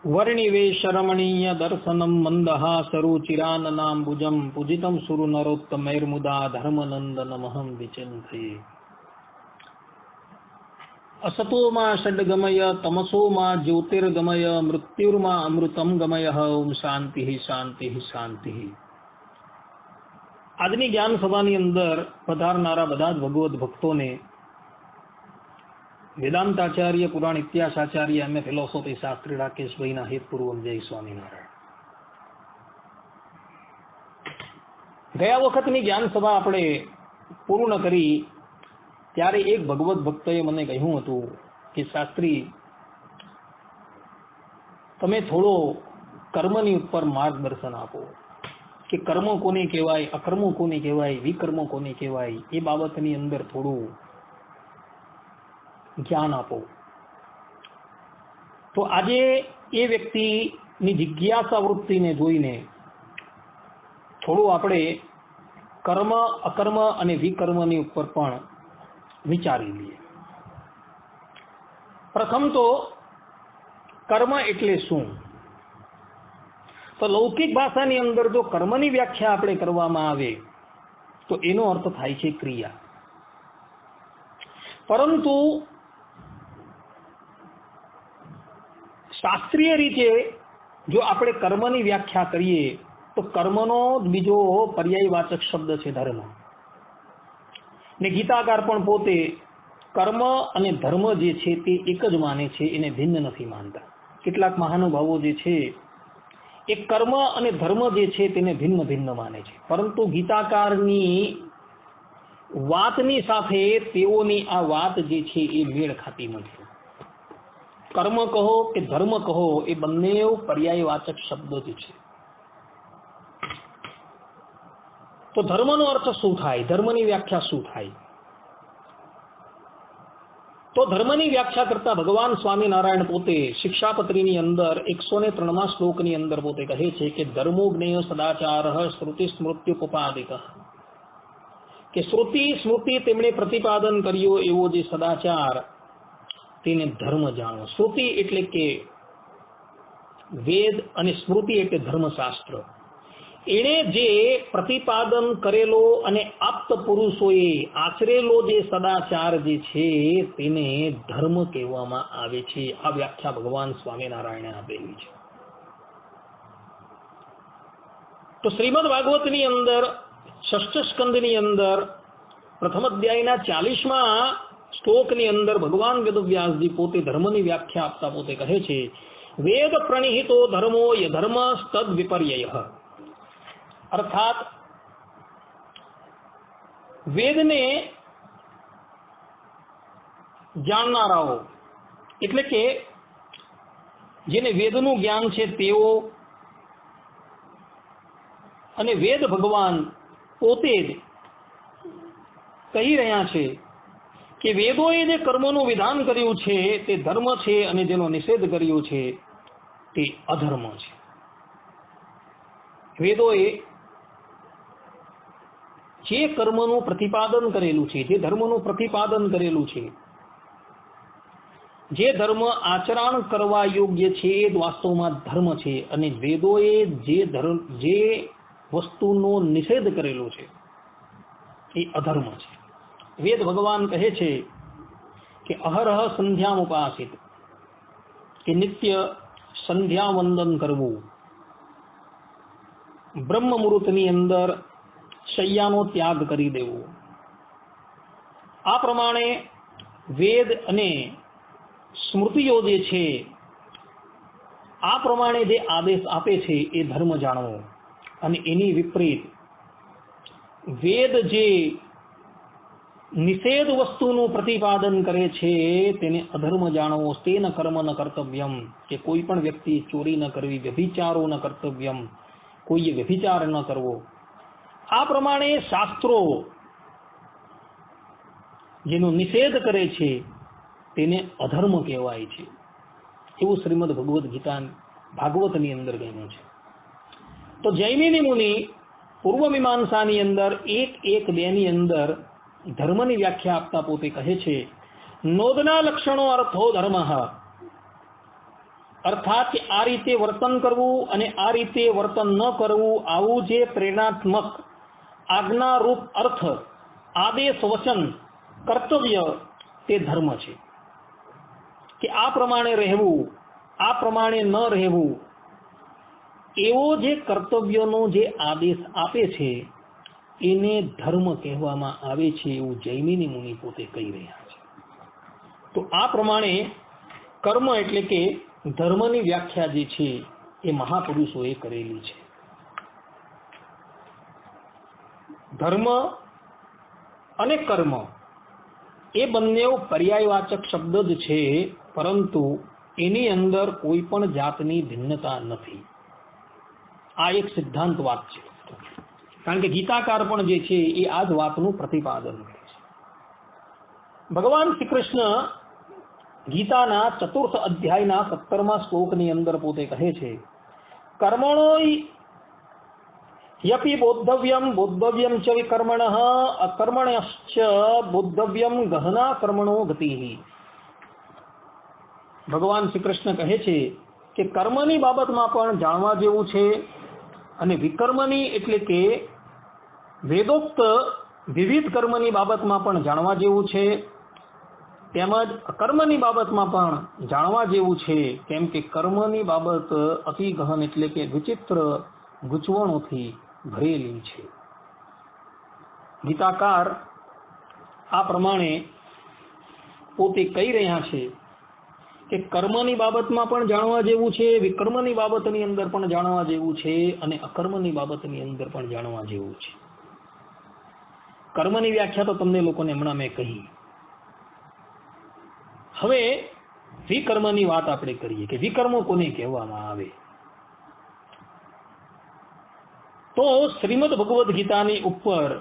वर्णिवेशरमणीय दर्शनम मंदहासरुचिराननाम्बुजं पूजितं सुरनरोत्तमैर्मुदा धर्मनंदनमहं विचिन्तये। असतो मा षड्गमय तमसो मा ज्योतिर्गमय मृत्युर्मा अमृतम गमय। ओम शांति शांति शांति। આજની જ્ઞાન સભાની અંદર પધારનારા બધા જ ભગવદ ભક્તોને વેદાંતાચાર્ય પુરાણ ઇતિહાસ આચાર્ય એમ એ ફિલોસોફી શાસ્ત્રી રાકેશભાઈના હેતપૂર્વક જય સ્વામિનારાયણ। ગયા વખતની જ્ઞાન સભા આપણે પૂર્ણ કરી ત્યારે એક ભગવદ ભક્તએ મને કહ્યું હતું કે શાસ્ત્રી, તમે થોડો કર્મની ઉપર માર્ગદર્શન આપો કે કર્મો કોને કહેવાય, અકર્મો કોને કહેવાય, વિકર્મો કોને કહેવાય, એ બાબતની અંદર થોડું જ્ઞાન આપો। તો આજે એ વ્યક્તિની જિજ્ઞાસા વૃત્તિને જોઈને થોડું આપણે કર્મ, અકર્મ અને વિકર્મની ઉપર પણ વિચારી લઈએ। પ્રથમ તો કર્મ એટલે શું? તો લૌકિક ભાષાની અંદર જો કર્મની વ્યાખ્યા આપણે કરવામાં આવે તો એનો અર્થ થાય છે ક્રિયા। પરંતુ શાસ્ત્રીય રીતે જો આપણે કર્મની વ્યાખ્યા કરીએ તો કર્મનો બીજો પર્યાયવાચક શબ્દ છે ધર્મ। ને ગીતાકાર પણ પોતે કર્મ અને ધર્મ જે છે તે એક જ માને છે, એને ભિન્ન નથી માનતા। કેટલાક મહાનુભાવો જે છે એ કર્મ અને ધર્મ જે છે તેને ભિન્ન ભિન્ન માને છે, પરંતુ ગીતાકારની વાતની સાથે તેઓની આ વાત જે છે એ મેળ ખાતી નથી। કર્મ કહો કે ધર્મ કહો એ બંને પર્યાયવાચક શબ્દો જ છે। તો ધર્મનો અર્થ શું થાય, ધર્મની વ્યાખ્યા શું થાય? તો ધર્મની વ્યાખ્યા કરતા ભગવાન સ્વામિનારાયણ પોતે શિક્ષાપત્રીની અંદર 103મા શ્લોકની અંદર પોતે કહે છે કે ધર્મો જ્ઞેય સદાચાર શ્રુતિ સ્મૃત્યુપપાદિક, કે શ્રુતિ સ્મૃતિ તેમણે પ્રતિપાદન કર્યો એવો જે સદાચાર તેને ધર્મ જાણો। શ્રુતિ એટલે કે વેદ અને સ્મૃતિ એટલે ધર્મશાસ્ત્ર। એણે જે પ્રતિપાદન કરેલો અને આપ્ત પુરુષોએ આચરેલો જે સદાચાર જે છે તેને ધર્મ કહેવામાં આવે છે। આ વ્યાખ્યા ભગવાન સ્વામિનારાયણે આપેલી છે। તો શ્રીમદ ભાગવતની અંદર ષષ્ઠ સ્કંદની અંદર પ્રથમ અધ્યાયના 40મા શ્લોકની અંદર ભગવાન વેદવ્યાસજી પોતે ધર્મની વ્યાખ્યા આપતા પોતે કહે છે વેદ પ્રણિહિતો ધર્મો યધર્મ તદ વિપર્યય। અર્થાત વેદને જાણનારાઓ એટલે કે જેને વેદનું જ્ઞાન છે તેઓ અને વેદ ભગવાન પોતે જ કહી રહ્યા છે કે વેદોએ જે કર્મનું વિધાન કર્યું છે તે ધર્મ છે અને જેનો નિષેધ કર્યો છે તે અધર્મ છે। વેદોએ જે કર્મનું પ્રતિપાદન કરેલું છે, જે ધર્મનું પ્રતિપાદન કરેલું છે, જે ધર્મ આચરણ કરવા યોગ્ય છે એ વાસ્તવમાં ધર્મ છે, અને વેદોએ જે વસ્તુનો નિષેધ કરેલો છે એ અધર્મ છે। વેદ ભગવાન કહે છે કે અહરહ સંધ્યામ ઉપાસિત, કે નિત્ય સંધ્યા વંદન કરવું, બ્રહ્મ મુહૂર્તની અંદર શૈયાનો ત્યાગ કરી દેવો। આ પ્રમાણે વેદ અને સ્મૃતિઓ જે છે આ પ્રમાણે જે આદેશ આપે છે એ ધર્મ જાણવો, અને એની વિપરીત વેદ જે નિષેધ વસ્તુનું પ્રતિપાદન કરે છે તેને અધર્મ જાણવો। તેન કર્મ ન કર્તવ્યમ, કે કોઈ પણ વ્યક્તિ ચોરી ન કરવી, વ્યભિચારો ન કર્તવ્યમ, કોઈએ વ્યભિચાર ન કરવો। આ પ્રમાણે શાસ્ત્રો જેનો નિષેધ કરે છે તેને અધર્મ કહેવાય છે, એવું શ્રીમદ ભગવદ ગીતા ભાગવતની અંદર કહ્યું છે। તો જૈમિની મુનિ પૂર્વ મીમાંસાની અંદર 1:1-2 ની અંદર ધર્મની વ્યાખ્યા આપતા પોતે કહે છે નોદના લક્ષણો અર્થો ધર્મ અર્થાત કે આ રીતે વર્તન કરવું અને આ રીતે વર્તન ન કરવું, આવું જે પ્રેરણાત્મક આજ્ઞારૂપ અર્થ, આદેશ, વચન, કર્તવ્ય તે ધર્મ છે. કે આ પ્રમાણે રહેવું, આ પ્રમાણે ન રહેવું, એવો જે કર્તવ્યનો જે આદેશ આપે છે એને ધર્મ કહેવામાં આવે છે, એવું જૈમિની મુનિ પોતે કહી રહ્યા છે. તો આ પ્રમાણે કર્મ એટલે કે ધર્મની વ્યાખ્યા જે છે એ મહાપુરુષોએ કરેલી છે. ધર્મ અને કર્મ એ બંને પર્યાયવાચક શબ્દ જ છે, પરંતુ એની અંદર કોઈ પણ જાતની ભિન્નતા નથી. આ એક સિદ્ધાંત વાત છે, કારણ કે ગીતાકાર પણ જે છે એ આ જ વાતનું પ્રતિપાદન કરે છે. ભગવાન શ્રી કૃષ્ણ ગીતાના 4th અધ્યાયના 17મા શ્લોકની અંદર પોતે કહે છે, કર્મણો યપિ બોદ્ધવ્યમ બોદ્ધવ્યમ ચ વિકર્મણઃ અકર્મણશ્ચ બોદ્ધવ્યમ ગહના કર્મણો ગતિઃ. ભગવાન શ્રી કૃષ્ણ કહે છે કે કર્મની બાબતમાં પણ જાણવા જેવું છે, અને વિકર્મની એટલે કે વેદોક્ત વિવિધ કર્મની બાબતમાં પણ જાણવા જેવું છે, તેમજ અકર્મની બાબતમાં પણ જાણવા જેવું છે. કેમ કે કર્મની બાબત અતિ ગહન એટલે કે વિચિત્ર ગૂંચવણોથી ભરેલી છે. ગીતાકાર આ પ્રમાણે પોતે કહી રહ્યા છે કે કર્મની બાબતમાં પણ જાણવા જેવું છે, વિકર્મની બાબતની અંદર પણ જાણવા જેવું છે, અને અકર્મની બાબતની અંદર પણ જાણવા જેવું છે. કર્મની વ્યાખ્યા તો તમને લોકોને હમણાં મેં કહી. હવે વિકર્મની વાત આપણે કરીએ કે વિકર્મ કોને કહેવામાં આવે. તો શ્રીમદ ભગવદ્ ગીતાની ઉપર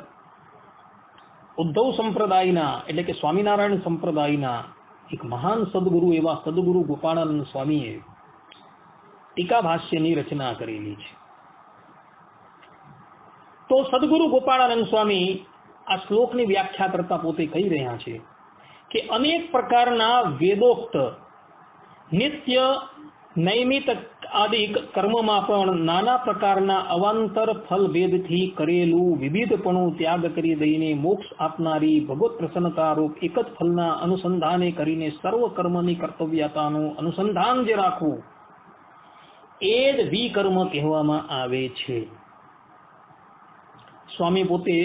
ઉદ્ધવ સંપ્રદાયના એટલે કે સ્વામિનારાયણ સંપ્રદાયના એક મહાન સદગુરુ એવા સદગુરુ ગોપાળાનંદ સ્વામીએ ટીકા ભાષ્યની રચના કરેલી છે. તો સદગુરુ ગોપાળાનંદ સ્વામી આ શ્લોકની વ્યાખ્યા કરતા પોતે કહી રહ્યા છે કે અનેક પ્રકારના વેદોક્ત નિત્ય નૈમિત આદિ કર્મમાં પણ નાના પ્રકારના અવાંતર ફલ ભેદથી કરેલું વિવિધપણું ત્યાગ કરી દઈને મોક્ષ આપનારી ભગવત પ્રસન્નતારૂપ એક જ ફલના અનુસંધાને કરીને સર્વ કર્મની કર્તવ્યતાનું અનુસંધાન જે રાખવું એ જ વિકર્મ કહેવામાં આવે છે. સ્વામી પોતે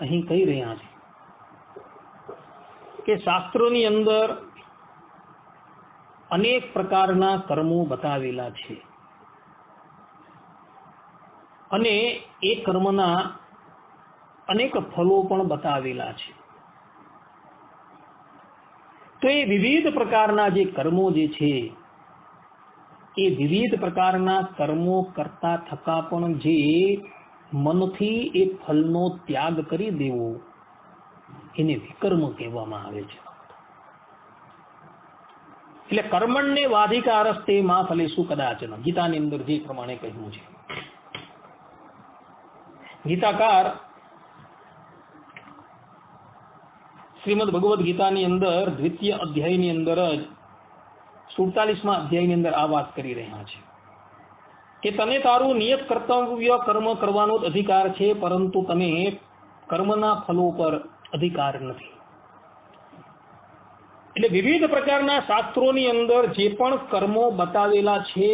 અહીં કહી રહ્યા છે કે શાસ્ત્રોની અંદર અનેક પ્રકારના કર્મો બતાવેલા છે, અને એ કર્મના અનેક ફલો પણ બતાવેલા છે. તો એ વિવિધ પ્રકારના જે કર્મો જે છે એ વિવિધ પ્રકારના કર્મો કરતા થકા પણ જે મનથી એ ફલનો ત્યાગ કરી દેવો એને વિકર્મ કહેવામાં આવે છે. એટલે કર્મણ્ય વાધિકારસ્તે માં ફલેષુ કદાચન, ગીતાની અંદર જે પ્રમાણે કહ્યું છે. ગીતાકાર શ્રીમદ ભગવદ્ ગીતાની અંદર 2ય અધ્યાયની અંદર જ 47મા અધ્યાયની અંદર આ વાત કરી રહ્યા છે કે તને તારું નિયત કર્તવ્ય કર્મ કરવાનો જ અધિકાર છે, પરંતુ તમે કર્મના ફલો પર અધિકાર નથી. એટલે વિવિધ પ્રકારના શાસ્ત્રોની અંદર જે પણ કર્મો બતાવેલા છે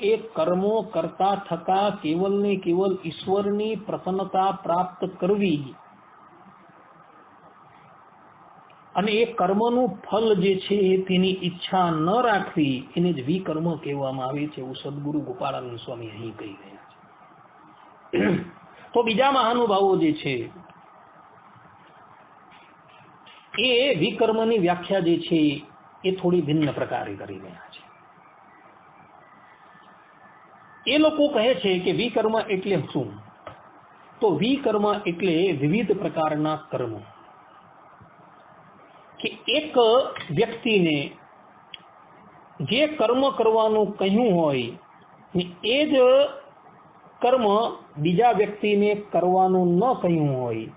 એ કર્મો કરતા થકા કેવલ ને કેવલ ઈશ્વરની પ્રસન્નતા પ્રાપ્ત કરવી અને એ કર્મનું ફલ જે છે તેની ઈચ્છા ન રાખવી એને જ વિકર્મ કહેવામાં આવે છે, એવું સદગુરુ ગોપાળાનંદ સ્વામી અહીં કહી રહ્યા છે. તો બીજા મહાનુભાવો જે છે એ વિકર્મની વ્યાખ્યા જે છે એ થોડી ભિન્ન પ્રકારે કરી રહ્યા છે. એ લોકો કહે છે કે વિકર્મ એટલે શું? તો વિકર્મ એટલે વિવિધ પ્રકારના કર્મ કે એક વ્યક્તિને જે કર્મ કરવાનું કહ્યું હોય એ જ કર્મ બીજા વ્યક્તિને કરવાનું ન કહ્યું હોય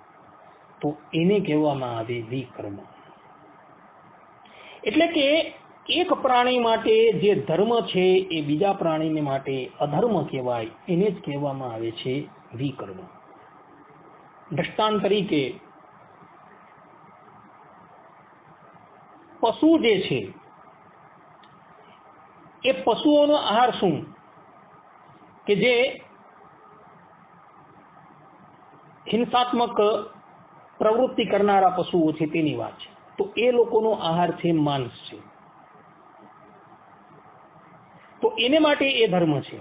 તો એને કહેવામાં આવે વિકર્મ. એટલે કે એક પ્રાણી માટે જે ધર્મ છે એ બીજા પ્રાણીને માટે અધર્મ કહેવાય, એને જ કહેવામાં આવે છે વિકર્મ. દ્રષ્ટાંત તરીકે પશુ જે છે એ પશુઓનો આહાર શું, કે જે હિંસાત્મક પ્રવૃત્તિ કરનારા પશુઓ છે તેની વાત છે. તો એ લોકોનો આહાર છે માંસ છે, તો એને માટે એ ધર્મ છે,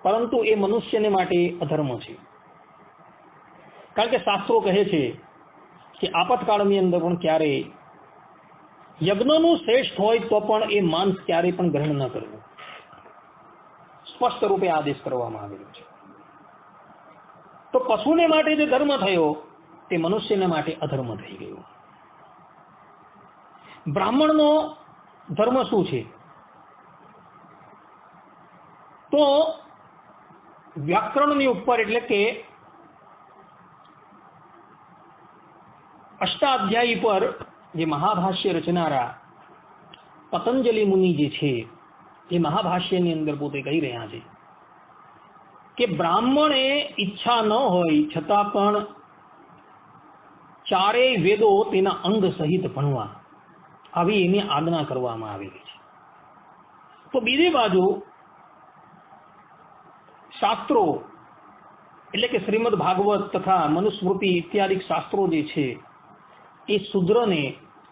પરંતુ એ મનુષ્યને માટે અધર્મ છે. કારણ કે શાસ્ત્રો કહે છે કે આપતકાળની અંદર પણ ક્યારે યજ્ઞનું શ્રેષ્ઠ હોય તો પણ એ માંસ ક્યારે પણ ગ્રહણ ન કરવું, સ્પષ્ટ રૂપે આદેશ કરવામાં આવેલો છે. તો પશુને માટે જે ધર્મ થયો તે મનુષ્યને માટે અધર્મ થઈ ગયો. બ્રાહ્મણનો ધર્મ શું છે? તો વ્યાકરણની ઉપર એટલે કે અષ્ટાધ્યાયી પર જે મહાભાષ્ય રચનારા પતંજલિ મુનિ જે છે એ મહાભાષ્યની અંદર પોતે કહી રહ્યા છે કે બ્રાહ્મણે ઈચ્છા ન હોય છતાં પણ ચારેય વેદો તેના અંગ સહિત ભણવા, આવી એની આજ્ઞા કરવામાં આવેલી છે. તો બીજી બાજુ શાસ્ત્રો એટલે કે શ્રીમદ ભાગવત તથા મનુસ્મૃતિ ઇત્યાદિ શાસ્ત્રો જે છે એ શૂદ્રને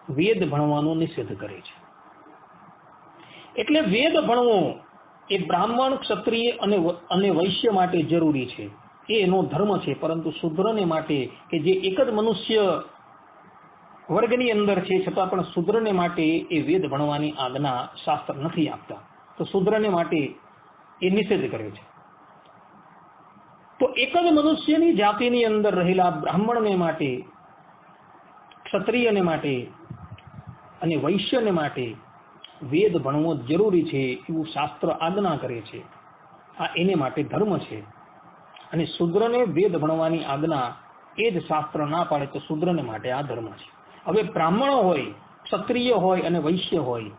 વેદ ભણવાનો નિષેધ કરે છે. એટલે વેદ ભણવો એ બ્રાહ્મણ, ક્ષત્રિય અને વૈશ્ય માટે જરૂરી છે, એ એનો ધર્મ છે. પરંતુ શૂદ્રને માટે કે જે એક જ મનુષ્ય વર્ગની અંદર છે છતાં પણ શૂદ્રને માટે એ વેદ ભણવાની આજ્ઞા શાસ્ત્ર નથી આપતા, તો શૂદ્રને માટે એ નિષેધ કરે છે. તો એક જ મનુષ્યની જાતિની અંદર રહેલા બ્રાહ્મણને માટે, ક્ષત્રિયને માટે અને વૈશ્યને માટે વેદ ભણવો જરૂરી છે એવું શાસ્ત્ર આજ્ઞા કરે છે. આ એને માટે ધર્મ છે. અને શૂદ્રને વેદ ભણવાની આજ્ઞા એ જ શાસ્ત્ર ના પાડે તો શૂદ્રને માટે આ ધર્મ છે. હવે બ્રાહ્મણો હોય, ક્ષત્રિય હોય અને વૈશ્ય હોય,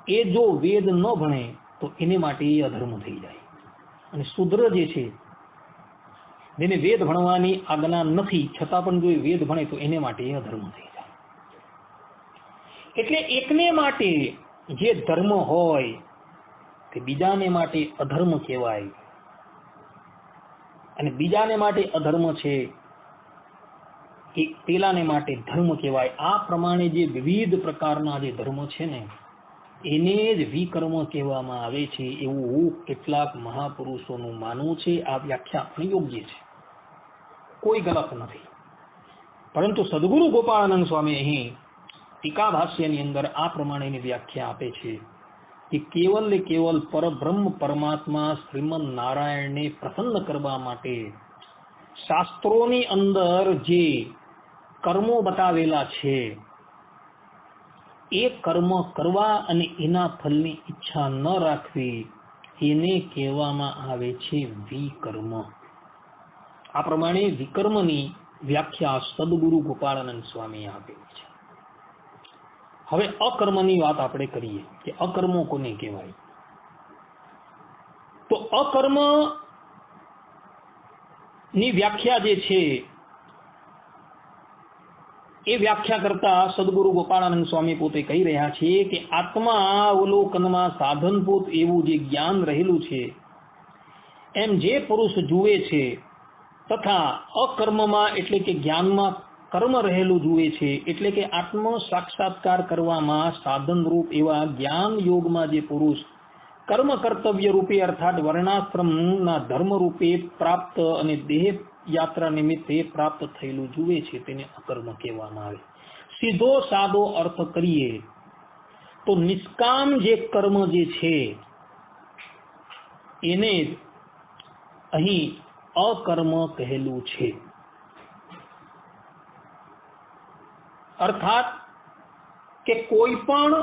એ જો વેદ ન ભણે તો એને માટે એ અધર્મ થઈ જાય. અને શૂદ્ર જે છે જેને વેદ ભણવાની આજ્ઞા નથી છતાં પણ જો વેદ ભણે તો એને માટે એ અધર્મ થઈ જાય. એટલે એકને માટે જે ધર્મ હોય તે બીજાને માટે અધર્મ કહેવાય, અને બીજાને માટે અધર્મ છે એ પેલાને માટે ધર્મ કહેવાય. આ પ્રમાણે જે વિવિધ પ્રકારના જે ધર્મ છે ને એને જ વિકર્મ કહેવામાં આવે છે એવું કેટલાક મહાપુરુષોનું માનવું છે. આ વ્યાખ્યા પણ યોગ્ય છે, કોઈ ગલત નથી. પરંતુ સદગુરુ ગોપાળાનંદ સ્વામી અહીં ટીકા ભાષ્યની અંદર આ પ્રમાણેની વ્યાખ્યા આપે છે કે કેવલ ને કેવલ પરબ્રહ્મ પરમાત્મા શ્રીમદ નારાયણને પ્રસન્ન કરવા માટે શાસ્ત્રોની અંદર જે કર્મો બતાવેલા છે એ કર્મ કરવા અને એના ફળની ઈચ્છા ન રાખવી એને કહેવામાં આવે છે વિકર્મ. આ પ્રમાણે વિકર્મની વ્યાખ્યા સદગુરુ ગોપાળાનંદ સ્વામી આપેલી છે. હવે અકર્મની વાત આપણે કરીએ કે અકર્મો કોને કહેવાય. તો અકર્મ ની વ્યાખ્યા જે છે એ વ્યાખ્યા કરતા સદગુરુ ગોપાળાનંદ સ્વામી પોતે કહી રહ્યા છે કે આત્મા અવલોકનમાં સાધનભૂત એવું જે જ્ઞાન રહેલું છે એમ જે પુરુષ જુએ છે તથા અકર્મમાં એટલે કે જ્ઞાનમાં કર્મ રહેલું જુએ છે, એટલે કે આત્મ સાક્ષાત્કાર કરવામાં સાધનરૂપ એવા જ્ઞાન યોગમાં જે પુરુષ કર્મ કર્તવ્ય રૂપે અર્થાત વર્ણાશ્રમના ધર્મ રૂપે પ્રાપ્ત અને દેહ યાત્રા નિમિત્તે પ્રાપ્ત થયેલું જુએ છે તેને અકર્મ કહેવામાં આવે. સીધો સાદો અર્થ કરીએ તો નિષ્કામ જે કર્મ જે છે એને જ અહીં અકર્મ કહેલું છે. અર્થાત કે કોઈ પણ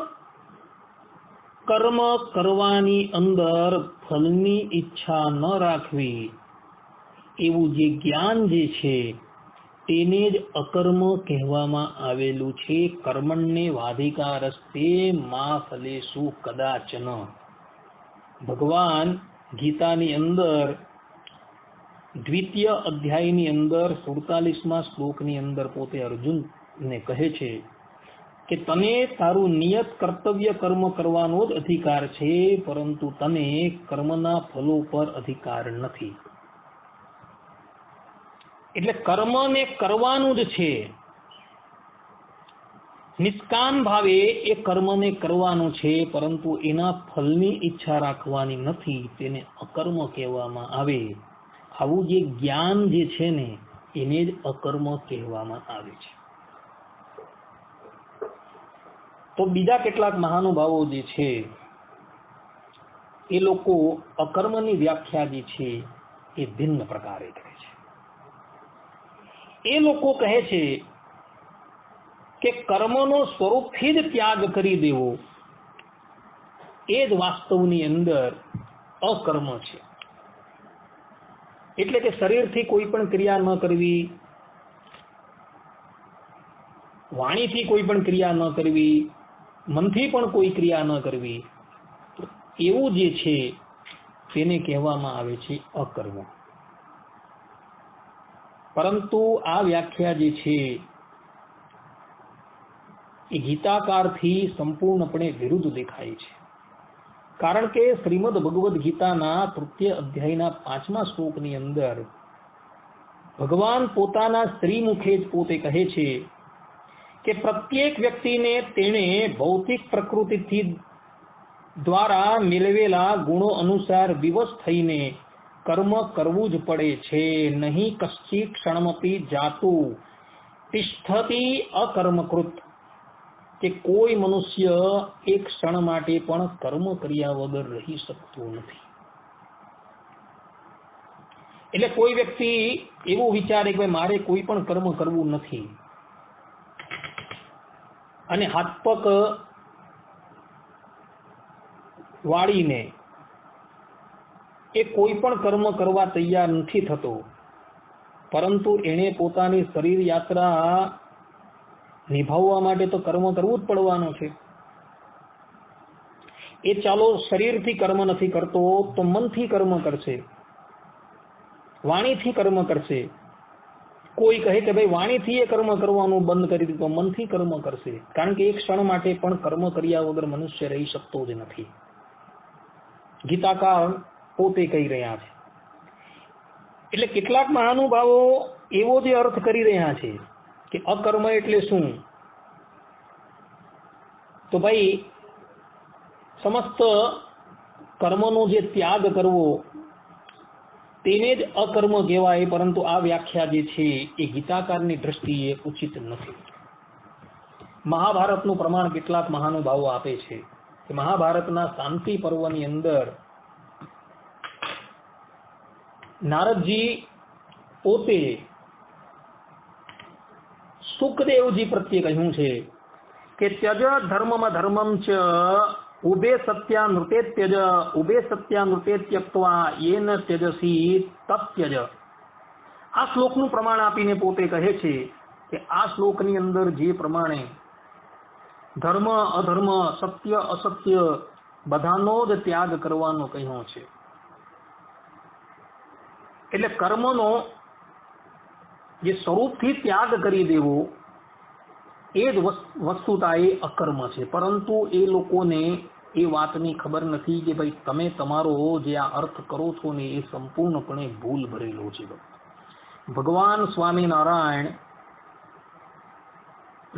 કર્મ કરવાની અંદર ફળની ઈચ્છા ન રાખવી એવું જે જ્ઞાન જે છે તેને જ અકર્મ કહેવામાં આવેલું છે. કર્મણ્ય વાધિકારસ્તે મા ફલેષુ કદાચન. ભગવાન ગીતાની અંદર દ્વિતીય અધ્યાયની અંદર 47મા શ્લોકની અંદર પોતે અર્જુનને કહે છે કે તને તારું નિયત કર્તવ્ય કર્મ કરવાનો જ અધિકાર છે, પરંતુ તને કર્મના ફલો પર અધિકાર નથી. એટલે કર્મને કરવાનું જ છે. નિષ્કામ ભાવે એ કર્મને કરવાનું છે, પરંતુ એના ફલની ઈચ્છા રાખવાની નથી. તેને અકર્મ કહેવામાં આવે. આવું જે જ્ઞાન જે છે ને એને જ અકર્મ કહેવામાં આવે છે. તો બીજા કેટલાક મહાનુભાવો જે છે એ લોકો અકર્મની વ્યાખ્યા જે છે એ ભિન્ન પ્રકારે કરે છે. એ લોકો કહે છે કે કર્મનો સ્વરૂપથી જ ત્યાગ કરી દેવો એ જ વાસ્તવની અંદર અકર્મ છે. એટલે કે શરીરથી કોઈ પણ ક્રિયા ન કરવી, વાણીથી કોઈ પણ ક્રિયા ન કરવી, મનથી પણ કોઈ ક્રિયા ન કરવી, એવું જે છે તેને કહેવામાં આવે છે અકર્મ. પરંતુ આ વ્યાખ્યા જે છે એ ગીતાકારથી સંપૂર્ણપણે વિરુદ્ધ દેખાય છે. કારણ કે શ્રીમદ ભગવદ્ ગીતાના 3ય અધ્યાયના 5મા શ્લોકની અંદર ભગવાન પોતાના શ્રીમુખે જ પોતે કહે છે કે પ્રત્યેક વ્યક્તિને તેણે ભૌતિક પ્રકૃતિથી દ્વારા મેળવેલા ગુણો અનુસાર વિવશ થઈને કર્મ કરવું જ પડે છે. નહીં કશ્ચિત ક્ષણમપી જાતું તિષ્ઠતિ અકર્મકૃત. કે કોઈ મનુષ્ય એક ક્ષણ માટે પણ કર્મ કર્યા વગર રહી શકતો નથી. એટલે કોઈ વ્યક્તિ એવું વિચારે કે મારે કોઈ પણ કર્મ કરવું નથી અને હાથ પગ વાળીને એ કોઈ પણ કર્મ કરવા તૈયાર નથી થતો, પરંતુ એણે પોતાની શરીર યાત્રા નિભાવવા માટે તો કર્મ કરવું જ પડવાનું છે. એ ચાલો શરીરથી કર્મ નથી કરતો તો મનથી કર્મ કરશે, વાણીથી કર્મ કરશે. કોઈ કહે કે ભાઈ વાણીથી એ કર્મ કરવાનું બંધ કરી દીધું તો મનથી કર્મ કરશે. કારણ કે એક ક્ષણ માટે પણ કર્મ કર્યા વગર મનુષ્ય રહી શકતો જ નથી. ગીતાકાર પોતે કહી રહ્યા છે. એટલે કેટલાક મહાનુભાવો એવો જે અર્થ કરી રહ્યા છે કે અકર્મ એટલે શું? તો ભાઈ સમસ્ત કર્મનો જે ત્યાગ કરવો તેને જ અકર્મ કહેવાય. પરંતુ આ વ્યાખ્યા જે છે એ ગીતાકારની દ્રષ્ટિએ ઉચિત નથી. મહાભારતનું પ્રમાણ કેટલાક મહાનુભાવો આપે છે કે મહાભારતના શાંતિ પર્વની અંદર નારદજી પોતે સુખદેવજી પ્રત્યે કહ્યું છે કે ત્યજ ધર્મમ ધર્મમ ચ ઉભે સત્યાનૃતે ત્યજ ઉભે સત્યાનૃતે ત્યક્ત્વા યેન ત્યજસી તત્યજ. આ શ્લોકનું પ્રમાણ આપીને પોતે કહે છે કે આ શ્લોકની અંદર જે પ્રમાણે ધર્મ અધર્મ સત્ય અસત્ય બધાનો જ ત્યાગ કરવાનો કહ્યો છે. એટલે કર્મનો જે સ્વરૂપથી ત્યાગ કરી દેવો એ જ વસ્તુતા એ અકર્મ છે. પરંતુ એ લોકોને એ વાતની ખબર નથી કે ભાઈ તમે તમારો જે આ અર્થ કરો છો ને એ સંપૂર્ણપણે ભૂલ ભરેલો છે. ભગવાન સ્વામિનારાયણ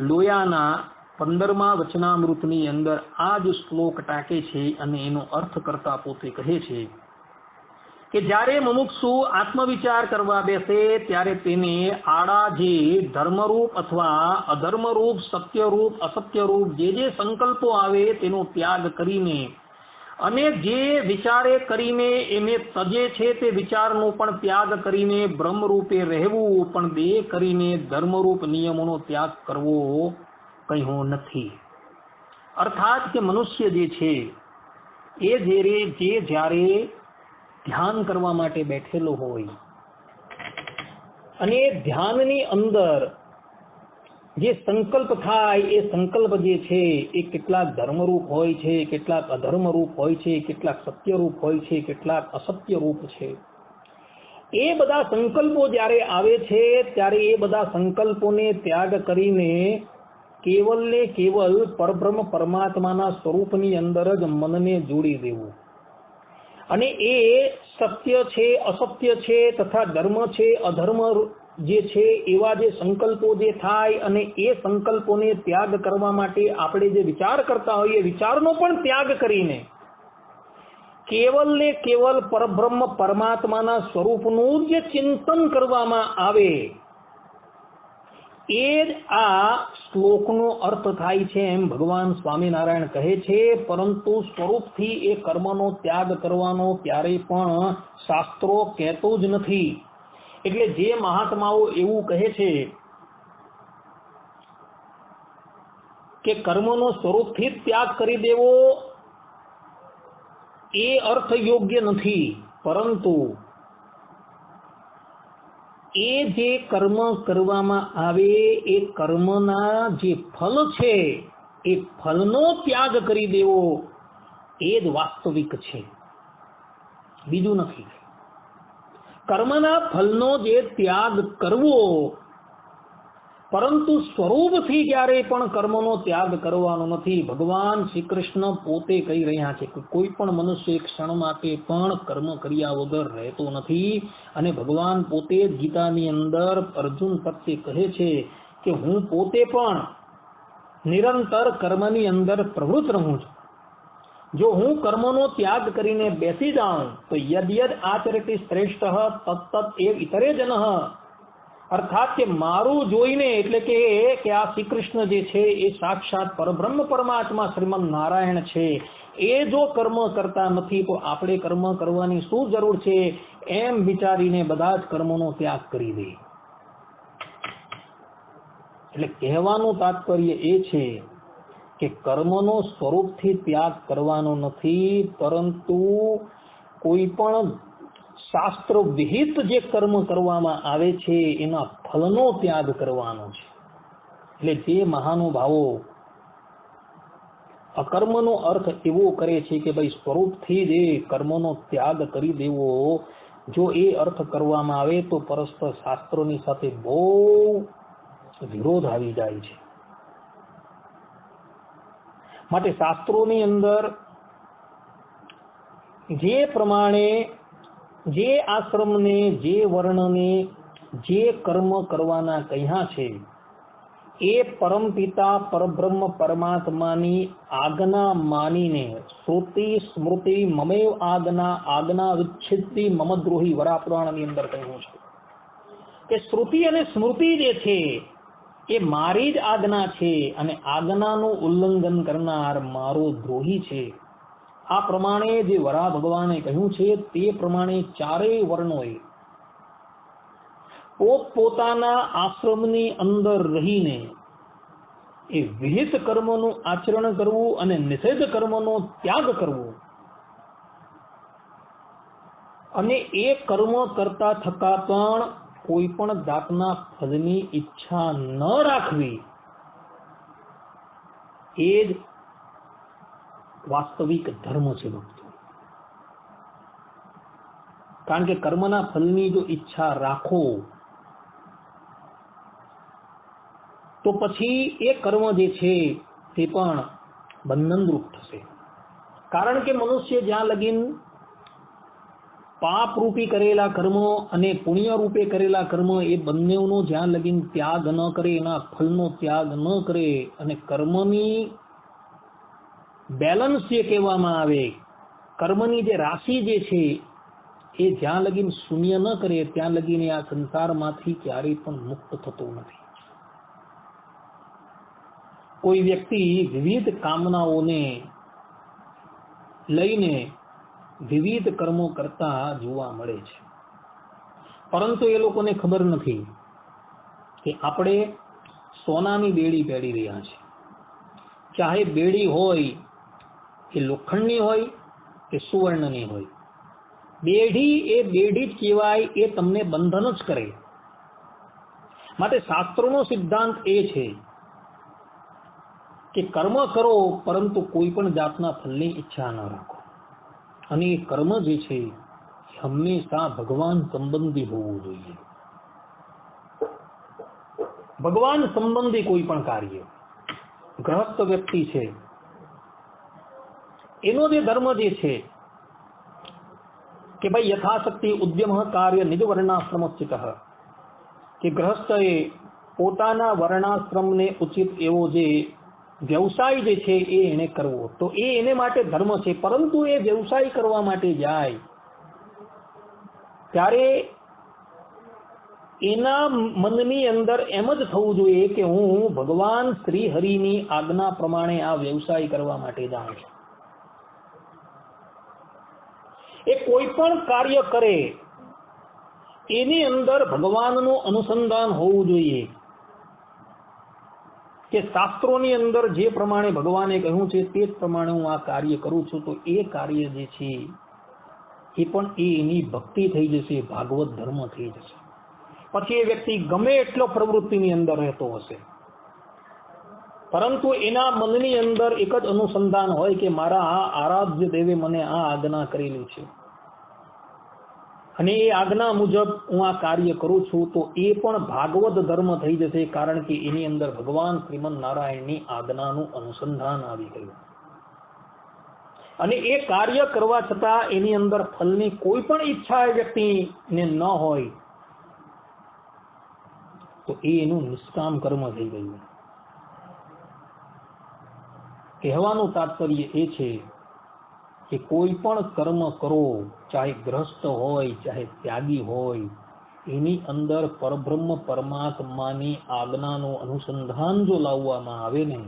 લોયાના 15મા વચનામૃતની અંદર આ જ શ્લોક ટાંકે છે અને એનો અર્થ કરતા પોતે કહે છે કે જ્યારે મુમુક્ષુ આત્મવિચાર કરવા બેસે ત્યારે તેને આડા જે ધર્મરૂપ અથવા અધર્મરૂપ, સત્યરૂપ, અસત્યરૂપ જે સંકલ્પો આવે તેનો ત્યાગ કરીને અને જે વિચારે કરીને એને તજે છે તે વિચારનો પણ ત્યાગ કરીને બ્રહ્મરૂપે રહેવું, પણ દેહ કરીને ધર્મરૂપ નિયમોનો ત્યાગ કરવો કહ્યો નથી. અર્થાત કે મનુષ્ય જે છે એ જ્યારે ધ્યાન કરવા માટે બેઠેલો હોય અને ધ્યાનની અંદર જે સંકલ્પ થાય એ સંકલ્પ જે છે એ કેટલાક ધર્મરૂપ હોય છે, કેટલાક અધર્મરૂપ હોય છે, કેટલાક સત્યરૂપ હોય છે, કેટલાક અસત્ય રૂપ છે. એ બધા સંકલ્પો જ્યારે આવે છે ત્યારે એ બધા સંકલ્પોને ત્યાગ કરીને કેવલ ને કેવલ પરબ્રહ્મ પરમાત્માના સ્વરૂપની અંદર જ મનને જોડી દેવું. અને એ સત્ય છે, અસત્ય છે, તથા ધર્મ છે, અધર્મ જે છે એવા જે સંકલ્પો જે થાય અને એ સંકલ્પોને ત્યાગ કરવા માટે આપણે જે વિચાર કરતા હોઈએ વિચારનો પણ ત્યાગ કરીને કેવલ ને કેવલ પરબ્રહ્મ પરમાત્માના સ્વરૂપનું જે ચિંતન કરવામાં આવે એ જ આ શ્લોકનો અર્થ થાય છે એમ ભગવાન સ્વામિનારાયણ કહે છે. પરંતુ સ્વરૂપથી એ કર્મનો ત્યાગ કરવાનો ક્યારેય પણ શાસ્ત્રો કહેતો જ નથી. એટલે જે મહાત્માઓ એવું કહે છે કે કર્મનો સ્વરૂપથી જ ત્યાગ કરી દેવો એ અર્થ યોગ્ય નથી. પરંતુ એ જે કર્મ કરવામાં આવે એ કર્મના જે ફલ છે એ ફલનો ત્યાગ કરી દેવો એ જ વાસ્તવિક છે, બીજું નથી. કર્મના ફલનો જે ત્યાગ કરવો, પરંતુ સ્વરૂપથી ક્યારેય પણ કર્મનો ત્યાગ કરવાનો નથી. ભગવાન શ્રી કૃષ્ણ પોતે કહી રહ્યા છે કે કોઈ પણ મનુષ્ય એક ક્ષણ માટે પણ કર્મ કર્યા વગર રહેતો નથી. અને ભગવાન પોતે જ ગીતાની અંદર અર્જુન પ્રત્યે કહે છે કે હું પોતે પણ નિરંતર કર્મની અંદર પ્રવૃત્ત રહું છું. જો હું કર્મનો ત્યાગ કરીને બેસી જાઉં તો યદ યદ આચરતિ શ્રેષ્ઠ તત્તત એવ ઇતરે જનઃ, અર્થાત કે મારું જોઈને, એટલે કે આ શ્રી કૃષ્ણ જે છે એ સાક્ષાત પરબ્રહ્મ પરમાત્મા શ્રીમદ નારાયણ છે, એ જો કર્મ કરતા નથી તો આપણે કર્મ કરવાની શું જરૂર છે એમ વિચારીને બધા જ કર્મનો ત્યાગ કરી દે. એટલે કહેવાનું તાત્પર્ય એ છે કે કર્મનો સ્વરૂપથી ત્યાગ કરવાનો નથી, પરંતુ કોઈ પણ શાસ્ત્ર વિહિત જે કર્મ કરવામાં આવે છે એના ફલનો ત્યાગ કરવાનો છે. એટલે જે મહાનુભાવો અકર્મનો અર્થ એવો કરે છે કે ભાઈ સ્વરૂપથી જ કર્મનો ત્યાગ કરી દેવો, જો એ અર્થ કરવામાં આવે તો પરસ્પર શાસ્ત્રોની સાથે બહુ વિરોધ આવી જાય છે. માટે શાસ્ત્રોની અંદર જે પ્રમાણે જે આશ્રમને, જે વર્ણને જે કર્મ કરવાના કહ્યા છે એ પરમપિતા પરબ્રહ્મ પરમાત્માની આજ્ઞા માનીને શ્રુતિ સ્મૃતિ મમેવ આજ્ઞા વિચ્છિદ્ધિ મમ દ્રોહી વરાપુરાણની અંદર કહ્યું છે કે શ્રુતિ અને સ્મૃતિ જે છે એ મારી જ આજ્ઞા છે અને આજ્ઞાનું ઉલ્લંઘન કરનાર મારો દ્રોહી છે. આ પ્રમાણે જે વરા ભગવાને કહ્યું છે તે પ્રમાણે ચારેય વર્ણોએ પોતપોતાના આશ્રમની અંદર રહીને એ વિહિત કર્મનું આચરણ કરવું અને નિષેધ કર્મનો ત્યાગ કરવો, અને એ કર્મ કરતા થતા પણ કોઈ પણ જાતના ફળની ઈચ્છા ન રાખવી, એ જ વાસ્તવિક ધર્મ છે ભક્તો. કારણ કે કર્મના ફળની જો ઈચ્છા રાખો તો પછી એ કર્મ જે છે તે પણ બંધનરૂપ થશે. કારણ કે મનુષ્ય જ્યાં લગીન પાપ રૂપી કરેલા કર્મો અને પુણ્ય રૂપે કરેલા કર્મ એ બંનેનો જ્યાં લગીન ત્યાગ ન કરે, એના ફળનો ત્યાગ ન કરે, અને કર્મની બેલેન્સ જે કહેવામાં આવે, કર્મની જે રાશિ જે છે એ જ્યાં લગીન શૂન્ય ન કરે ત્યાં લગીન આ સંસારમાંથી ક્યારેય પણ મુક્ત થતો નથી. કોઈ વ્યક્તિ વિવિધ કામનાઓને લઈને વિવિધ કર્મો કરતા જોવા મળે છે, પરંતુ એ લોકોને ખબર નથી કે આપણે સોનાની બેડી પહેરી રહ્યા છે. ચાહે બેડી હોય એ લોખંડની હોય કે સુવર્ણની હોય, બેડી એ બેડી જ કહેવાય, એ તમને બંધન જ કરે. માટે શાસ્ત્રોનો સિદ્ધાંત એ છે કે કર્મ કરો પરંતુ કોઈ પણ જાતના ફળની ઈચ્છા ન રાખો, અને એ કર્મ જે છે હંમેશા ભગવાન સંબંધી હોવું જોઈએ. ભગવાન સંબંધી કોઈ પણ કાર્ય, ગ્રહસ્થ વ્યક્તિ છે એનો જે ધર્મ જે છે કે ભાઈ યથાશક્તિ ઉદ્યમ કાર્ય નિજ વર્ણાશ્રમ સ્થિત, કે ગ્રહસ્થએ પોતાના વર્ણાશ્રમને ઉચિત એવો જે વ્યવસાય જે છે એ એને કરવો, તો એ એને માટે ધર્મ છે. પરંતુ એ વ્યવસાય કરવા માટે જાય ત્યારે એના મનની અંદર એમ જ થવું જોઈએ કે હું ભગવાન શ્રી હરિની આજ્ઞા પ્રમાણે આ વ્યવસાય કરવા માટે જાઉં છું. એ કોઈ પણ કાર્ય કરે એની અંદર ભગવાનનું અનુસંધાન હોવું જોઈએ, કે શાસ્ત્રોની અંદર જે પ્રમાણે ભગવાને કહ્યું છે તે જ પ્રમાણે હું આ કાર્ય કરું છું, તો એ કાર્ય જે છે એ પણ એની ભક્તિ થઈ જશે, ભાગવત ધર્મ થઈ જશે. પછી એ વ્યક્તિ ગમે એટલો પ્રવૃત્તિની અંદર રહેતો હશે, પરંતુ એના મનની અંદર એક જ અનુસંધાન હોય કે મારા આ આરાધ્ય દેવે મને આ આજ્ઞા કરેલી છે અને એ આજ્ઞા મુજબ હું આ કાર્ય કરું છું, તો એ પણ ભાગવત ધર્મ થઈ જશે. કારણ કે એની અંદર ભગવાન શ્રીમન નારાયણની આજ્ઞાનું અનુસંધાન આવી ગયું, અને એ કાર્ય કરવા છતાં એની અંદર ફળની કોઈ પણ ઈચ્છા એ વ્યક્તિને ન હોય, તો એ એનું નિષ્કામ કર્મ થઈ ગયું. કહેવાનું તાત્પર્ય એ છે કે કોઈ પણ કર્મ કરો, ચાહે ગ્રસ્ત હોય ચાહે ત્યાગી હોય, એની અંદર પરબ્રહ્મ પરમાત્માની આજ્ઞાનું અનુસંધાન જો લાવવામાં આવે ને,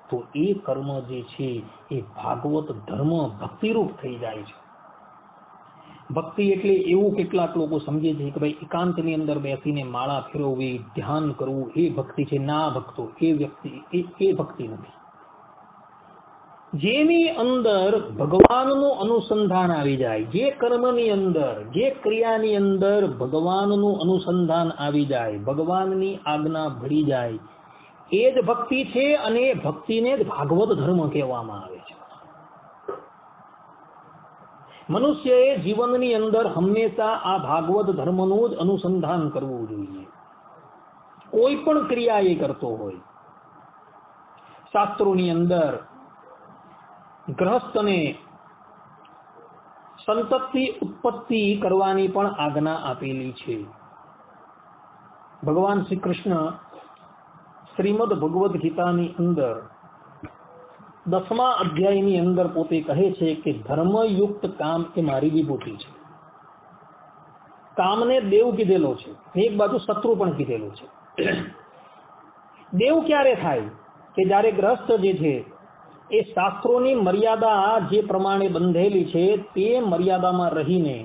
તો એ કર્મ જે છે એ ભાગવત ધર્મ ભક્તિરૂપ થઈ જાય છે. ભક્તિ એટલે એવું કેટલાક લોકો સમજે છે કે ભાઈ એકાંતની અંદર બેસીને માળા ફેરવવી, ધ્યાન કરવું એ ભક્તિ છે. ના ભક્તો, એ ભક્તિ નથી. જેની અંદર ભગવાનનું અનુસંધાન આવી જાય, જે કર્મની અંદર, જે ક્રિયાની અંદર ભગવાનનું અનુસંધાન આવી જાય, ભગવાનની આજ્ઞા ભળી જાય, એ જ ભક્તિ છે. અને એ ભક્તિને જ ભાગવત ધર્મ કહેવામાં આવે છે. મનુષ્યએ જીવનની અંદર હંમેશા આ ભાગવત ધર્મનું જ અનુસંધાન કરવું જોઈએ, કોઈ પણ ક્રિયા એ કરતો હોય. શાસ્ત્રોની અંદર ગ્રહસ્થને સંતતિ ઉત્પત્તિ કરવાની પણ આજ્ઞા આપેલી છે. ભગવાન શ્રી કૃષ્ણ શ્રીમદ ભગવદ ગીતાની અંદર 10મા અધ્યાયની અંદર પોતે કહે છે કે ધર્મયુક્ત કામ એ મારી વિભૂતિ છે. કામને દેવ કીધેલો છે, એક બાજુ શત્રુ પણ કીધેલો છે. દેવ ક્યારે થાય? કે જ્યારે ગ્રસ્ત જે છે એ શાસ્ત્રોની મર્યાદા જે પ્રમાણે બંધેલી છે તે મર્યાદામાં રહીને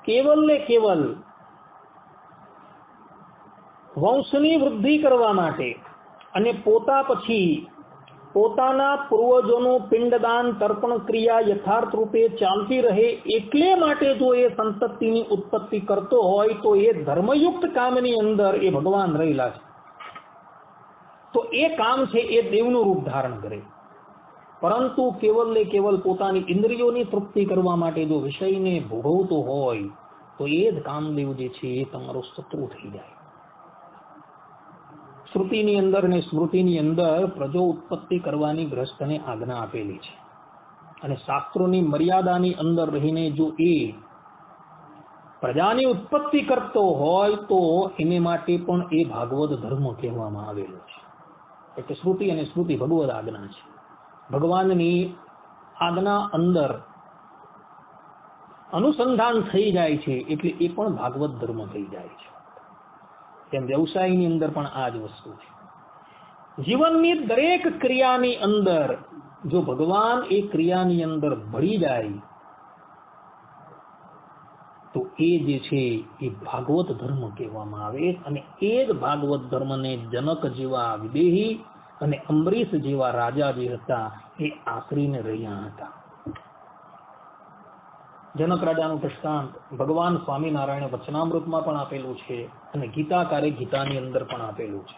કેવલ ને કેવલ વંશની વૃદ્ધિ કરવા માટે અને પોતા પછી પોતાના પૂર્વજોનું પિંડદાન તર્પણ ક્રિયા યથાર્થ રૂપે ચાલતી રહે એટલે માટે જો એ સંતતિની ઉત્પત્તિ કરતો હોય, તો એ ધર્મયુક્ત કામની અંદર એ ભગવાન રહેલા છે. તો એ કામ છે એ દેવનું રૂપ ધારણ કરે. પરંતુ કેવલ ને કેવલ પોતાની ઇન્દ્રિયોની તૃપ્તિ કરવા માટે જો વિષયને ભોગવતો હોય, તો એ જ કામદેવ જે છે એ તમારો શત્રુ થઈ જાય. શ્રુતિની અંદર ને સ્મૃતિની અંદર પ્રજો ઉત્પત્તિ કરવાની ગ્રસ્તને આજ્ઞા આપેલી છે, અને શાસ્ત્રોની મર્યાદાની અંદર રહીને જો એ પ્રજાની ઉત્પત્તિ કરતો હોય, તો એને માટે પણ એ ભાગવત ધર્મ કહેવામાં આવેલો છે. એટલે શ્રુતિ અને સ્મૃતિ ભગવદ આજ્ઞા છે. ભગવાનની આજ્ઞા અંદર અનુસંધાન થઈ જાય છે એટલે એ પણ ભાગવત ધર્મ થઈ જાય છે. તેમ વ્યવસાયની અંદર પણ આ જ વસ્તુ છે. જીવનની દરેક ક્રિયાની અંદર જો ભગવાન એ ક્રિયાની અંદર ભળી જાય, તો એ જે છે એ ભાગવત ધર્મ કહેવામાં આવે. અને એ જ ભાગવત ધર્મને જનક જેવા વિદેહી અને અંબરીશ જેવા રાજા જે હતા એ આશરીને રહ્યા હતા. જનક રાજાનું દ્રષ્ટાંત ભગવાન સ્વામિનારાયણે વચનામૃતમાં પણ આપેલું છે અને ગીતાકારે ગીતાની અંદર પણ આપેલું છે.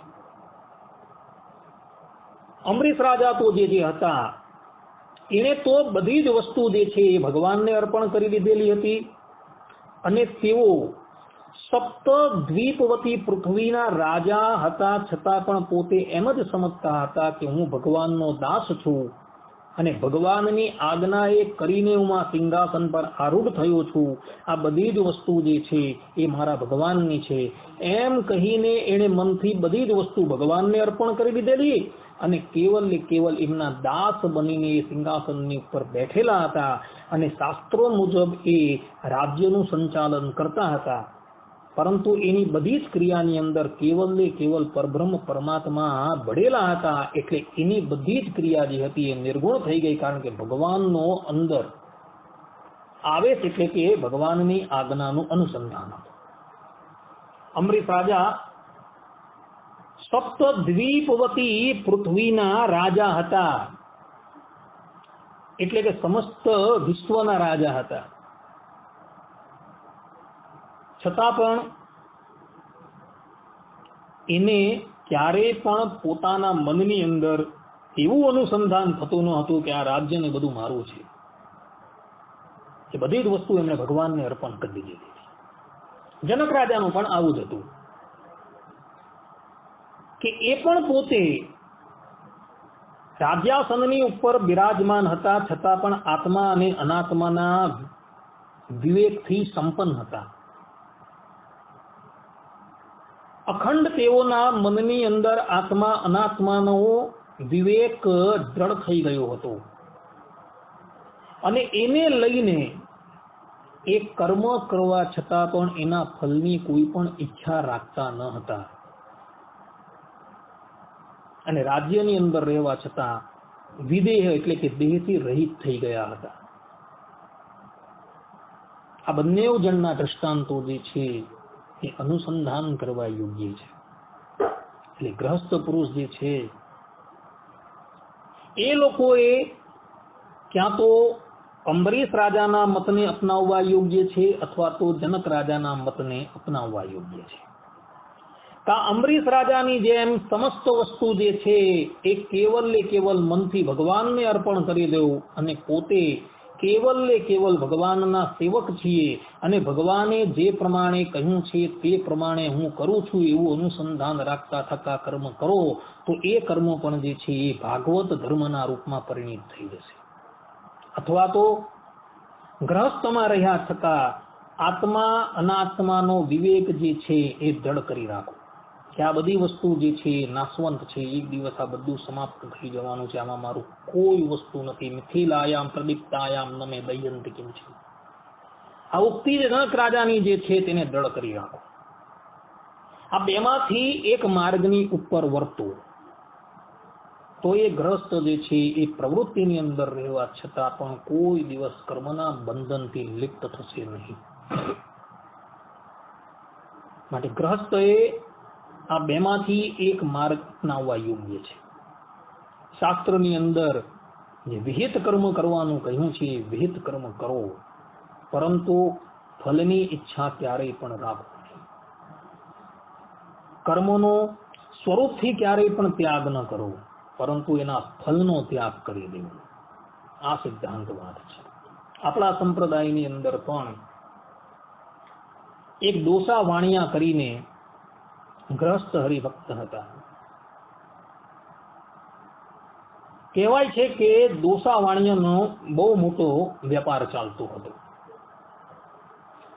અમરીશ રાજા તો જે હતા એને તો બધી જ વસ્તુ જે છે એ ભગવાનને અર્પણ કરી દીધેલી હતી અને તેઓ સપ્ત દ્વીપવતી પૃથ્વીના રાજા હતા છતાં પણ પોતે એમ જ સમજતા હતા કે હું ભગવાનનો દાસ છું અને ભગવાનની આજ્ઞાએ કરીને હું આ સિંહાસન પર આરૂઢ થયો છું. આ બધી જ વસ્તુ જે છે એ મારા ભગવાનની છે એમ કહીને એણે મનથી બધી જ વસ્તુ ભગવાનને અર્પણ કરી દીધેલી અને કેવલ ને કેવલ એમના દાસ બનીને એ સિંહાસનની ઉપર બેઠેલા હતા અને શાસ્ત્રો મુજબ એ રાજ્યનું સંચાલન કરતા હતા. પરંતુ એની બધી જ ક્રિયાની અંદર કેવલ ને કેવલ પરબ્રહ્મ પરમાત્મા ભળેલા હતા એટલે એની બધી જ ક્રિયા જે હતી એ નિર્ગુણ થઈ ગઈ, કારણ કે ભગવાનનો અંદર આવેશ એટલે કે ભગવાનની આજ્ઞાનું અનુસંધાન હતું. અમરીશ રાજા સપ્ત દ્વીપવતી પૃથ્વીના રાજા હતા એટલે કે સમસ્ત વિશ્વના રાજા હતા. છતાં પણ એને ક્યારેય પણ પોતાના મનની અંદર એવું અનુસંધાન થતું ન હતું કે આ રાજ્યને બધું મારું છે. એ બધી જ વસ્તુ એમણે ભગવાનને અર્પણ કરી દીધી. જનક રાજાનું પણ આવું જ હતું કે એ પણ પોતે રાજ્યાસનની ઉપર બિરાજમાન હતા છતાં પણ આત્મા અને અનાત્માના વિવેકથી સંપન્ન હતા. અખંડ તેઓના મનની અંદર આત્મા અનાત્માનો વિવેક દ્રઢ થઈ ગયો હતો અને એને લઈને એ કર્મ કરવા છતાં પણ એના ફલની કોઈ પણ ઈચ્છા રાખતા ન હતા અને રાજ્યની અંદર રહેવા છતાં વિદેહ એટલે કે દેહથી રહિત થઈ ગયા હતા. આ બંને જણના દ્રષ્ટાંતો જે છે એ અનુસંધાન કરવા યોગ્ય છે. એટલે ગ્રહસ્થ પુરુષ જે છે એ લોકોએ ક્યાં તો અંબરીશ રાજાના મતને અપનાવવા યોગ્ય છે અથવા તો જનક રાજાના મતને અપનાવવા યોગ્ય છે. અંબરીશ રાજાની જેમ સમસ્ત વસ્તુ જે છે એ કેવલ ને કેવલ મનથી ભગવાનને અર્પણ કરી દેવું અને પોતે કેવલ ને કેવલ ભગવાનના સેવક છીએ અને ભગવાને જે પ્રમાણે કહ્યું છે તે પ્રમાણે હું કરું છું એવું અનુસંધાન રાખતા થતા કર્મ કરો તો એ કર્મ પણ જે છે એ ભાગવત ધર્મના રૂપમાં પરિણિત થઈ જશે. અથવા તો ગ્રહસ્થમાં રહ્યા છતાં આત્મા અનાત્માનો વિવેક જે છે એ દ્રઢ કરી રાખો કે આ બધી વસ્તુ જે છે નાશવંત છે, એક દિવસ આ બધું સમાપ્ત થઈ જવાનું છે, આમાં મારું કોઈ વસ્તુ નથી. મિથિલાયામ પ્રદીપ્તાયામ નમે દયંતી કેમ છે આ ઉક્તિ જનક રાજાની જે છે તેને દ્રઢ કરી રાખો. આ બેમાંથી એક માર્ગની ઉપર વર્તો તો એ ગ્રસ્ત જે છે એ પ્રવૃત્તિની અંદર રહેવા છતાં પણ કોઈ દિવસ કર્મના બંધનથી લિપ્ત થશે નહીં. માટે ગ્રહસ્થએ આ બેમાંથી એક માર્ગ અપનાવવા યોગ્ય છે. શાસ્ત્રની અંદર જે વિહિત કર્મ કરવાનું કહ્યું છે વિહિત કર્મ કરો, પરંતુ ફલની ઈચ્છા ક્યારેય પણ રાખો નહીં. કર્મનો સ્વરૂપથી ક્યારેય પણ ત્યાગ ન કરો, પરંતુ એના ફલનો ત્યાગ કરી દેવો. આ સિદ્ધાંત વાત છે. આપણા સંપ્રદાયની અંદર પણ એક ડોસા વાણિયા કરીને ગ્રસ્ત હરિભક્ત હતા. કહેવાય છે કે ડોસા વાણિયાનો બહુ મોટો વેપાર ચાલતો હતો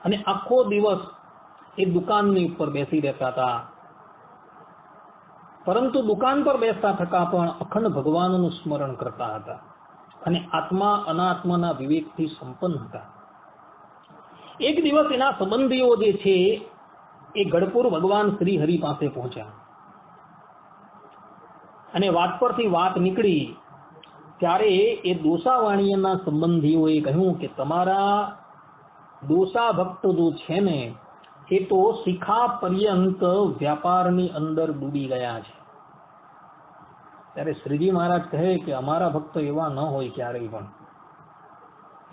અને આખો દિવસ એ દુકાનની ઉપર બેસી રહેતા હતા, પરંતુ દુકાન પર બેસતા થતા પણ અખંડ ભગવાનનું સ્મરણ કરતા હતા અને આત્મા અનાત્માના વિવેકથી સંપન્ન હતા. એક દિવસ એના સંબંધીઓ જે છે એ ગઢપુર ભગવાન શ્રી હરિ પાસે પહોંચ્યા અને વાત પરથી વાત નીકળી ત્યારે એ ડોસા વાણિયાના સંબંધીઓએ કહ્યું કે તમારા ડોસા ભક્ત જો છે ને એ તો શિખા પર્યંત વ્યાપારની અંદર ડૂબી ગયા છે. ત્યારે શ્રીજી મહારાજ કહે કે અમારા ભક્તો એવા ન હોય ક્યારેય પણ.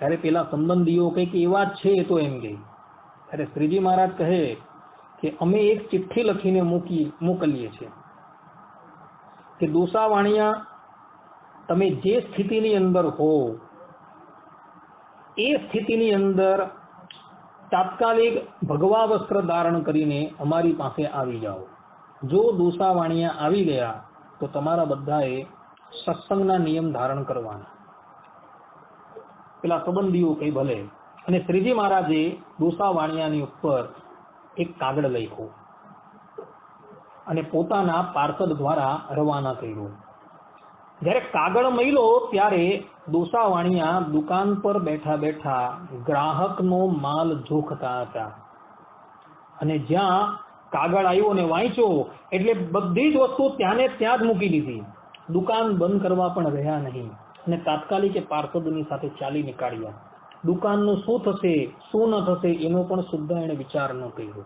ત્યારે પેલા સંબંધીઓ કંઈક એવા જ છે તો એમ કહે. ત્યારે શ્રીજી મહારાજ કહે કે અમે એક ચિઠ્ઠી લખીને મોકલીએ છીએ કે દોસા વાણિયા, તમે જે સ્થિતિની અંદર હો એ સ્થિતિની અંદર તાત્કાલિક ભગવા વસ્ત્ર ધારણ કરીને અમારી પાસે આવી જાઓ. જો દોસા વાણિયા આવી ગયા તો તમારા બધાએ સત્સંગના નિયમ ધારણ કરવાના. પેલા સંબંધીઓ કઈ ભલે. અને શ્રીજી મહારાજે દોસા વાણિયાની ઉપર એક કાગળ લખ્યો અને પોતાના પાર્ષદ દ્વારા રવાના કર્યો. જ્યારે કાગળ મળ્યો ત્યારે દોસા વાણિયા દુકાન પર બેઠા બેઠા ગ્રાહકનો માલ જોખતા હતા. અને જ્યાં કાગળ આવ્યો ને વાંચ્યો એટલે બધી જ વસ્તુ ત્યાંને ત્યાં જ મૂકી દીધી. દુકાન બંધ કરવા પણ રહ્યા નહીં અને તાત્કાલિક પાર્ષદની સાથે ચાલી નીકળ્યા. દુકાનનું શું થશે શું ન થશે એનો પણ સુદ્ધા એને વિચાર ન કર્યો.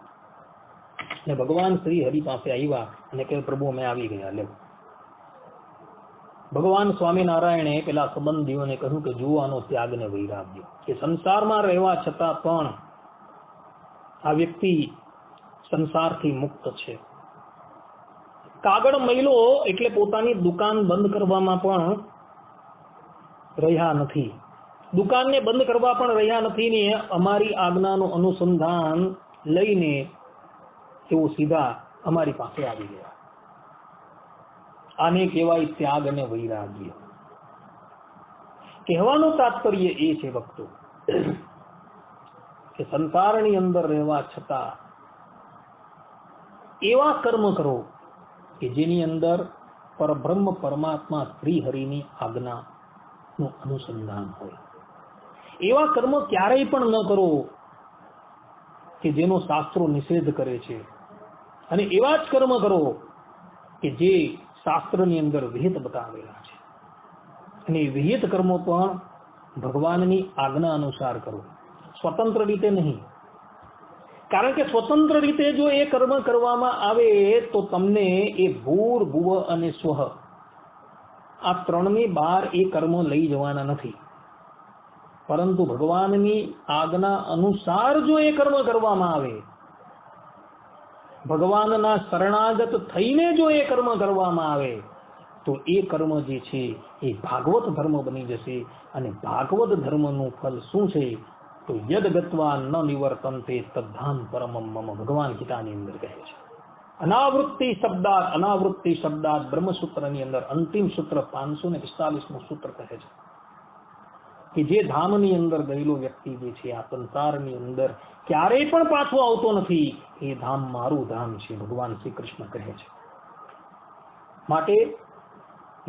ને ભગવાન શ્રી હરિ પાસે આવ્યા અને કહે, પ્રભુ અમે આવી ગયા. લે, ભગવાન સ્વામિનારાયણે પેલા સંબંધીઓને કહ્યું કે જુઓ આનો ત્યાગ ને વૈરાગ્ય, કે સંસારમાં રહેવા છતાં પણ આ વ્યક્તિ સંસારથી મુક્ત છે. કાગળ મહિલો એટલે પોતાની દુકાન બંધ કરવામાં પણ રહ્યા નથી. દુકાનને બંધ કરવા પણ રહ્યા નથી ને અમારી આજ્ઞાનું અનુસંધાન લઈને તેઓ સીધા અમારી પાસે આવી ગયા. આને કહેવાય ત્યાગ અને વૈરાગ્ય. કહેવાનું તાત્પર્ય એ છે ભક્તો કે સંસારની અંદર રહેવા છતાં એવા કર્મ કરો કે જેની અંદર પરબ્રહ્મ પરમાત્મા શ્રી હરિની આજ્ઞાનું અનુસંધાન હોય. એવા કર્મ ક્યારેય પણ ન કરો કે જેનો શાસ્ત્રો નિષેધ કરે છે, અને એવા જ કર્મ કરો કે જે શાસ્ત્રની અંદર વિહિત બતાવેલા છે. અને એ વિહિત કર્મો પણ ભગવાનની આજ્ઞા અનુસાર કરો, સ્વતંત્ર રીતે નહીં. કારણ કે સ્વતંત્ર રીતે જો એ કર્મ કરવામાં આવે તો તમને એ ભૂર ભુવ અને સ્વહ આ ત્રણની બહાર એ કર્મ લઈ જવાના નથી. પરંતુ ભગવાનની આજ્ઞા અનુસાર જો એ કર્મ કરવામાં આવે, ભગવાનના શરણાગત થઈને જો એ કર્મ કરવામાં આવે તો એ કર્મ જે છે એ ભાગવત ધર્મ બની જશે. અને ભાગવત ધર્મનું ફલ શું છે તો યદ ગત્વા ન નિવર્તન્તે તદ્ધામ પરમમ મમ, ભગવાન ગીતાની અંદર કહે છે. અનાવૃત્તિ શબ્દાત બ્રહ્મસૂત્રની અંદર અંતિમ સૂત્ર 545મું સૂત્ર કહે છે કે જે ધામની અંદર ગયેલો વ્યક્તિ જે છે આ સંસારની અંદર ક્યારેય પણ પાછો આવતો નથી. એ ધામ મારું ધામ છે, ભગવાન શ્રી કૃષ્ણ કહે છે. માટે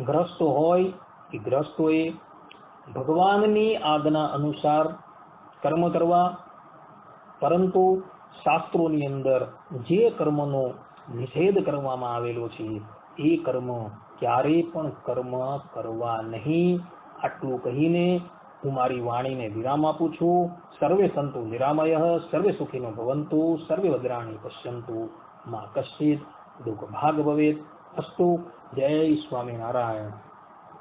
ગ્રસ્તો હોય કે ગ્રસ્તોએ ભગવાનની આજ્ઞા અનુસાર કર્મ કરવા, પરંતુ શાસ્ત્રોની અંદર જે કર્મનો નિષેધ કરવામાં આવેલો છે એ કર્મ ક્યારેય પણ કર્મ કરવા નહીં. આટલું કહીને હું મારી વાણીને વિરામ આપું છું. સર્વે સંતુ નિરામયઃ, સર્વે સુખીનો ભવંતુ, સર્વે ભદ્રાણી પશ્યંતુ, મા કશ્ચિત દુઃખ ભાગ ભવેત. અસ્તુ. જય સ્વામિનારાયણ.